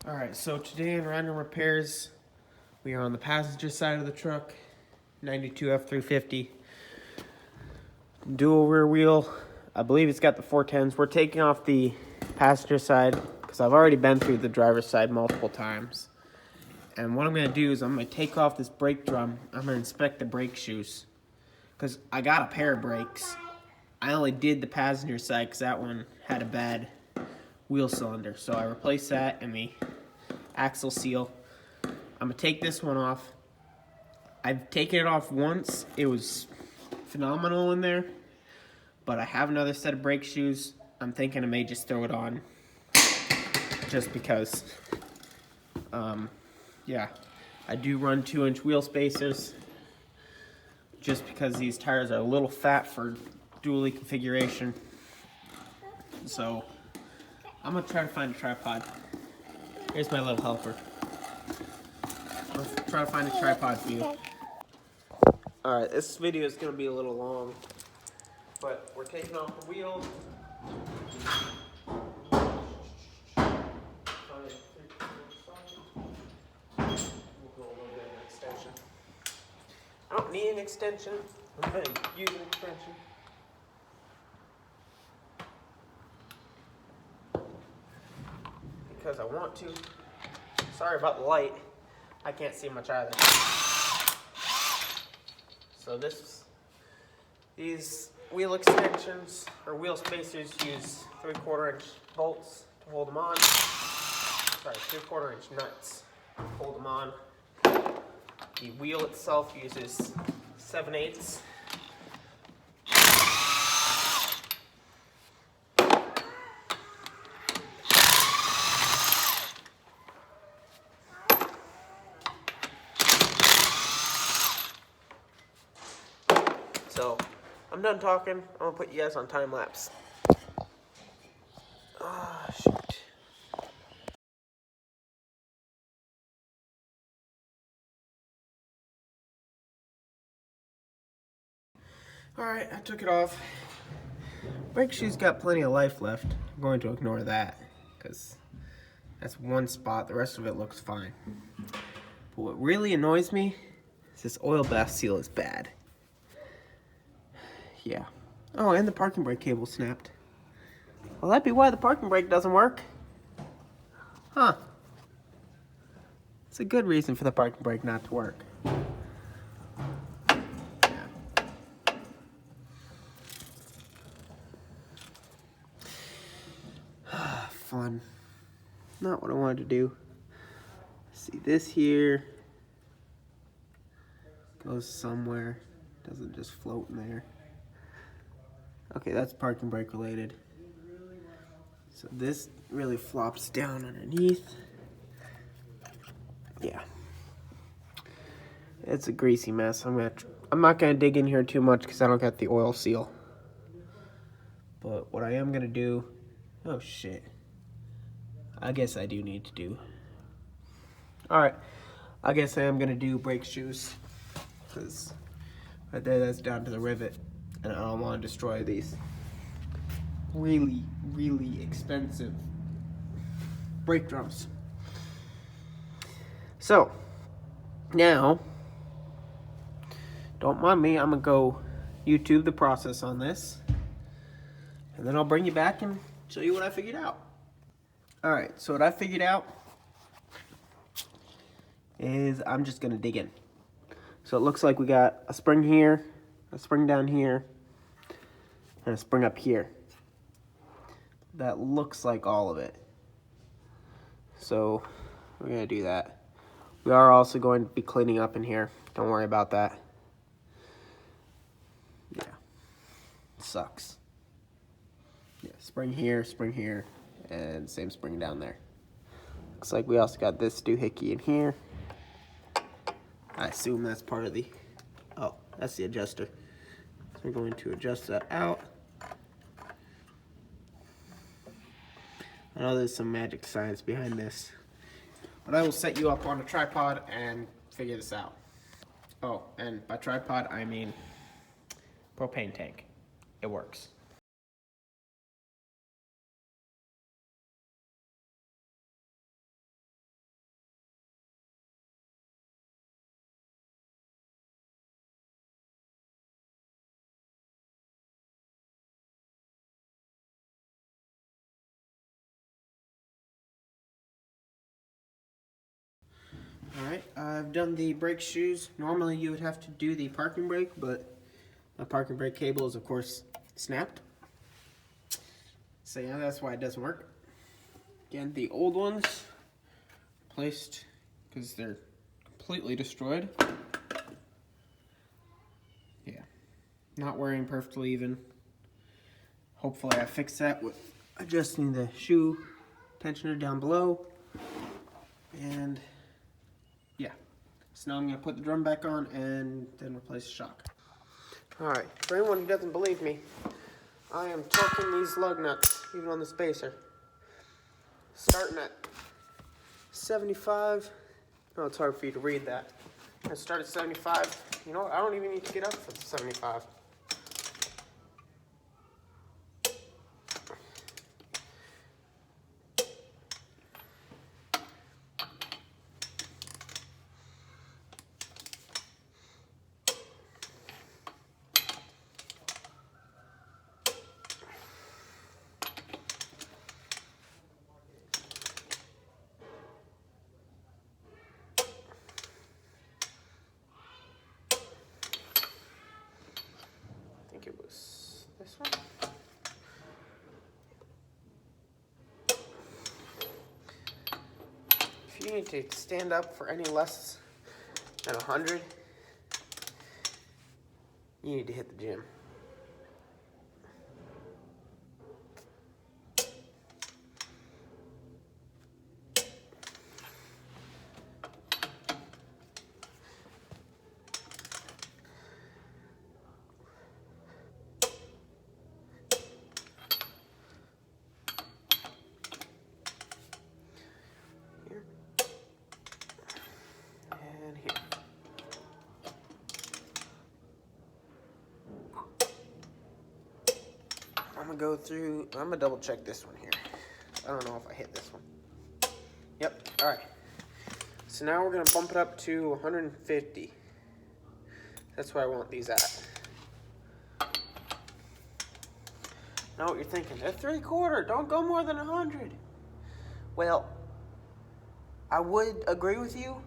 Alright, so today in random repairs, we are on the passenger side of the truck, 92 F350. Dual rear wheel, I believe it's got the 410s. We're taking off the passenger side because I've already been through the driver's side multiple times. And what I'm going to do is I'm going to take off this brake drum. I'm going to inspect the brake shoes because I got a pair of brakes. I only did the passenger side because that one had a bad wheel cylinder. So I replaced that and the axle seal. I'm going to take this one off. I've taken it off once. It was phenomenal in there. But I have another set of brake shoes. I'm thinking I may just throw it on just because. Yeah, I do run 2-inch wheel spacers just because these tires are a little fat for dually configuration. So I'm gonna try to find a tripod. Here's my little helper. I'm gonna try to find a tripod for you. Alright, this video is gonna be a little long, but we're taking off the wheel. I don't need an extension. I'm going to use an extension. Because I want to. Sorry about the light. I can't see much either. So these wheel extensions or wheel spacers use 3/4 inch bolts to hold them on. Sorry, 3/4 inch nuts to hold them on. The wheel itself uses 7/8. So, I'm done talking. I'm gonna put you guys on time lapse. Ah, shoot. Alright, I took it off. Brake shoe's got plenty of life left. I'm going to ignore that because that's one spot. The rest of it looks fine. But what really annoys me is this oil bath seal is bad. Yeah. Oh, and the parking brake cable snapped. Well, that'd be why the parking brake doesn't work. Huh. It's a good reason for the parking brake not to work. Fun. Not what I wanted to do. See, this here goes somewhere. Doesn't just float in there. Okay, that's parking brake related. So this really flops down underneath. Yeah. It's a greasy mess. I'm not gonna dig in here too much because I don't got the oil seal. But what I am gonna do, oh shit. I guess I do need to do. Alright, I guess I am gonna do brake shoes. Because right there, that's down to the rivet. And I don't want to destroy these really, really expensive brake drums. So, now, don't mind me, I'm gonna go YouTube the process on this. And then I'll bring you back and show you what I figured out. Alright, so what I figured out is I'm just gonna dig in. So it looks like we got a spring here, a spring down here, and a spring up here. That looks like all of it. So we're gonna do that. We are also going to be cleaning up in here. Don't worry about that. Yeah, it sucks. Yeah, spring here, and same spring down there. Looks like we also got this doohickey in here. I assume that's part of the, oh, that's the adjuster. So we're going to adjust that out. I know there's some magic science behind this, but I will set you up on a tripod and figure this out. Oh, and by tripod, I mean propane tank. It works. Alright, I've done the brake shoes. Normally you would have to do the parking brake, but my parking brake cable is of course snapped. So yeah, that's why it doesn't work. Again, the old ones placed because they're completely destroyed. Yeah, not wearing perfectly even. Hopefully I fix that with adjusting the shoe tensioner down below. And yeah, so now I'm going to put the drum back on and then replace the shock. Alright, for anyone who doesn't believe me, I am torquing these lug nuts, even on the spacer. Starting at 75. No, it's hard for you to read that. I start at 75. You know what? I don't even need to get up for the 75. I think it was this one. If you need to stand up for any less than 100, you need to hit the gym. Here. And here. I'm gonna go through, I'm gonna double check this one here. I don't know if I hit this one. Yep, all right. So now we're gonna bump it up to 150. That's where I want these at. Now what you're thinking, they're 3/4, don't go more than 100. Well, I would agree with you,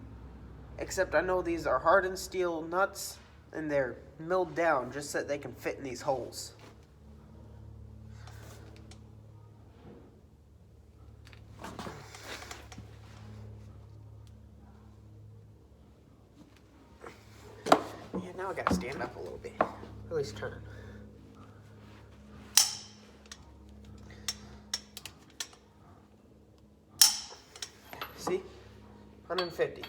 except I know these are hardened steel nuts and they're milled down just so that they can fit in these holes. Yeah, now I gotta stand up a little bit, or at least turn. See? 150.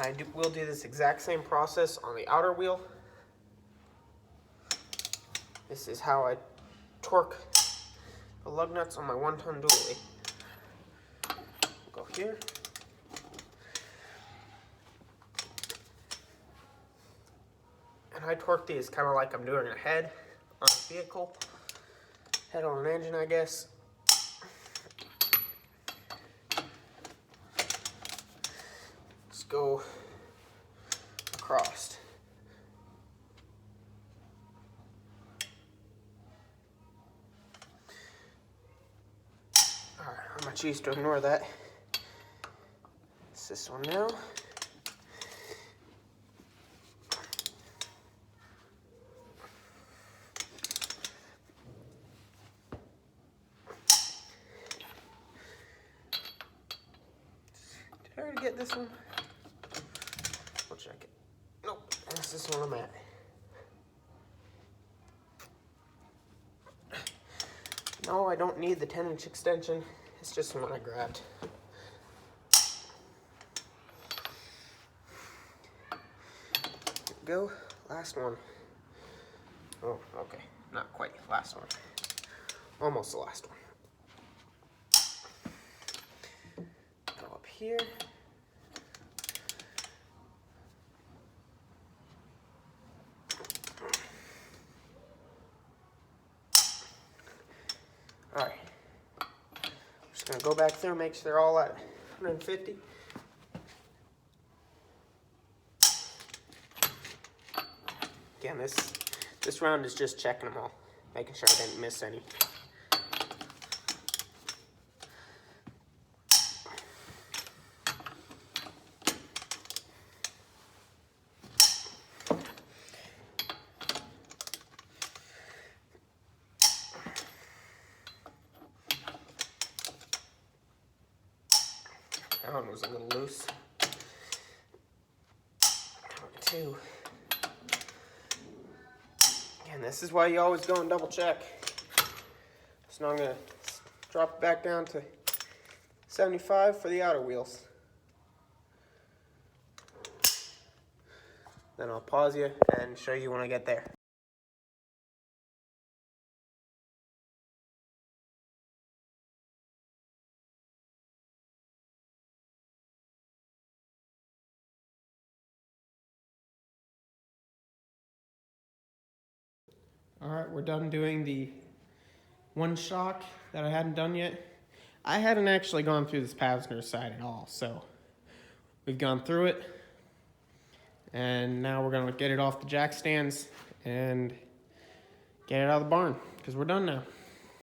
And will do this exact same process on the outer wheel. This is how I torque the lug nuts on my 1-ton dually. Go here. And I torque these kind of like I'm doing a head on a vehicle. Head on an engine, I guess. Let's go across. Alright, I'm gonna choose to ignore that. It's this one now. Did I already get this one? We'll check it. Nope, that's this one I'm at. No, I don't need the 10-inch extension. It's just the one I grabbed. Here we go. Last one. Oh, okay. Not quite. Last one. Almost the last one. Go up here. Alright. I'm just going to go back through and make sure they're all at 150. Again, this round is just checking them all, making sure I didn't miss any. That one was a little loose. Two. And this is why you always go and double check. So now I'm gonna drop it back down to 75 for the outer wheels. Then I'll pause you and show you when I get there. All right, we're done doing the one shock that I hadn't done yet. I hadn't actually gone through this passenger side at all, so we've gone through it, and now we're gonna get it off the jack stands and get it out of the barn, because we're done now.